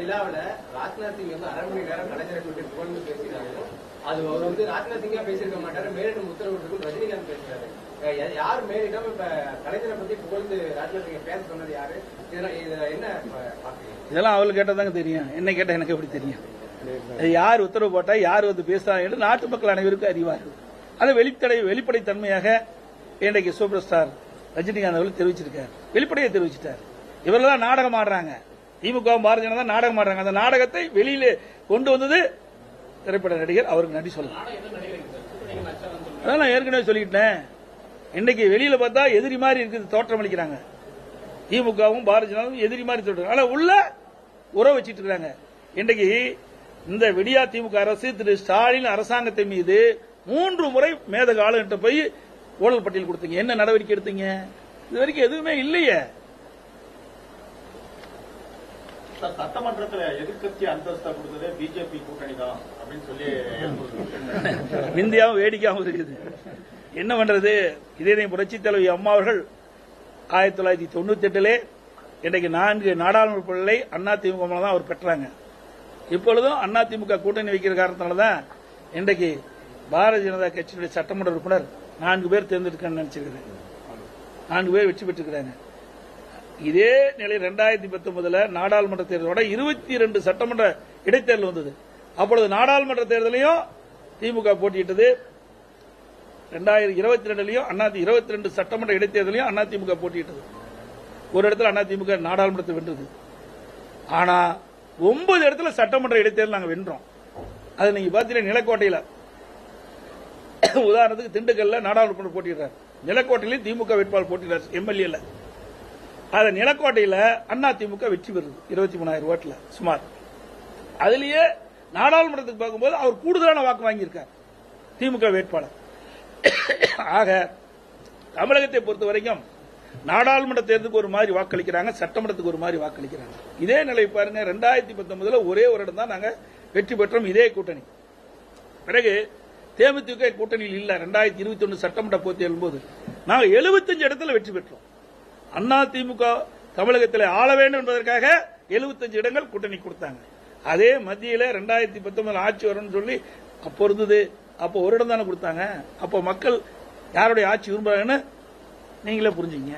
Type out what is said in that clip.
விழாவில் ராஜ்நாத் சிங் வந்து 1/2 மணி நேரம் கலைஞரை பற்றி புகழ்ந்து பேசினாலும் அது அவர் வந்து ராஜ்நாத் சிங்கா பேசியிருக்க மாட்டாரு, மேலிடம் உத்தரவிட்டிருக்கும் ரஜினிகாந்த் பேசுறாரு. யார் மேலிடம் இப்ப கலைஞரை பத்தி புகழ்ந்து ராஜ்நாத் சிங்க பேச சொன்னது யாரு? என்ன இதெல்லாம் அவளுக்கு கேட்டதாங்க தெரியும், என்ன கேட்டா எனக்கு எப்படி தெரியும்? யார் உத்தரவு போட்டா யார் வந்து பேசுறாங்க என்று நாட்டு மக்கள் அனைவருக்கும் அறிவார்கள். அது வெளிப்படைத்தன்மையாக இன்றைக்கு சூப்பர் ஸ்டார் ரஜினிகாந்த் அவர்கள் தெரிவிச்சிருக்காரு, வெளிப்படையை தெரிவிச்சிட்டார். இவர்கள் நாடகம் ஆடுறாங்க, திமுக பாரதிய ஜனதா நாடகம் ஆடுறாங்க. அந்த நாடகத்தை வெளியிலே கொண்டு வந்தது திரைப்பட நடிகர், அவருக்கு நன்றி சொல்லலாம். அதான் நான் ஏற்கனவே சொல்லிக்கிட்டேன். இன்னைக்கு வெளியில பார்த்தா எதிரி மாதிரி இருக்குது, தோற்றம் அளிக்கிறாங்க. திமுகவும் பாரதிய ஜனதாவும் எதிரி மாதிரி தோற்றம், ஆனா உள்ள உறவு வச்சிட்டு இருக்காங்க. இன்றைக்கு இந்த விடியா திமுக அரசு திரு ஸ்டாலின் அரசாங்கத்தின் மீது 3 முறை மேதக ஆளுகிட்ட போய் ஊழல் பட்டியல் கொடுத்தீங்க, என்ன நடவடிக்கை எடுத்தீங்க? இது வரைக்கும் எதுவுமே இல்லையே. சட்டமன்றத்தில் எதிர்கட்சி அந்தஸ்தா கொடுத்ததே பிஜேபி கூட்டணி தான் அப்படின்னு சொல்லி இந்தியாவும் வேடிக்கையாகவும் இருக்குது. என்ன பண்றது? இதே புரட்சி தலைவி அம்மா அவர்கள் 1998 இன்றைக்கு 4 நாடாளுமன்ற பிள்ளை அதிமுக தான் அவர் பெற்றாங்க. இப்பொழுதும் அதிமுக கூட்டணி வைக்கிற காரணத்தினால்தான் இன்றைக்கு பாரதிய ஜனதா கட்சியினுடைய சட்டமன்ற உறுப்பினர் 4 பேர் தேர்ந்தெடுக்க நினைச்சிருக்கிறேன், 4 பேர் வெற்றி பெற்றிருக்கிறாங்க. இதே நிலை 2019 நாடாளுமன்ற தேர்தலோட 22 சட்டமன்ற இடைத்தேர்தல் வந்தது. அப்பொழுது நாடாளுமன்ற தேர்தலையும் திமுக போட்டியிட்டது, 2022 22 சட்டமன்ற இடைத்தேர்தலையும் அதிமுக போட்டியிட்டது. ஒரு இடத்துல அதிமுக நாடாளுமன்றத்தை வென்றது. ஆனா 9 இடத்துல சட்டமன்ற இடைத்தேர்தல் நாங்க வென்றோம். அது நீங்க பாத்தீங்கன்னா நிலக்கோட்டையில, உதாரணத்துக்கு திண்டுக்கல்ல நாடாளுமன்ற போட்டியிடுறாரு, நிலக்கோட்டையில திமுக வேட்பாளர் போட்டியிடார் எம்எல்ஏ. அத நிலக்கோட்டையில அதிமுக வெற்றி பெறுது 23,000 ஓட்டுல சுமார். அதுலயே நாடாளுமன்றத்துக்கு பார்க்கும்போது அவர் கூடுதலான வாக்கு வாங்கியிருக்கார் திமுக வேட்பாளர். ஆக தமிழகத்தை பொறுத்த வரைக்கும் நாடாளுமன்ற தேர்தலுக்கு ஒரு மாதிரி வாக்களிக்கிறாங்க, சட்டமன்றத்துக்கு ஒரு மாதிரி வாக்களிக்கிறாங்க. இதே நிலை பாருங்க. 2019 ஒரே ஒரு இடம் தான் நாங்க வெற்றி பெற்றோம், இதே கூட்டணி. பிறகு தேமுதிக கூட்டணியில் இல்ல. 2021 சட்டமன்ற போட்டியின் போது நாங்க 75 இடத்துல வெற்றி பெற்றோம். அதிமுக தமிழகத்தில் ஆள வேண்டும் என்பதற்காக 75 இடங்கள் கூட்டணி கொடுத்தாங்க. அதே மத்தியில 2019 ஆட்சி வரும்னு சொல்லி அப்போ இருந்தது. அப்போ ஒரு இடம் தானே கொடுத்தாங்க. அப்போ மக்கள் யாருடைய ஆட்சி விரும்புறாங்கன்னு நீங்களே புரிஞ்சுங்க.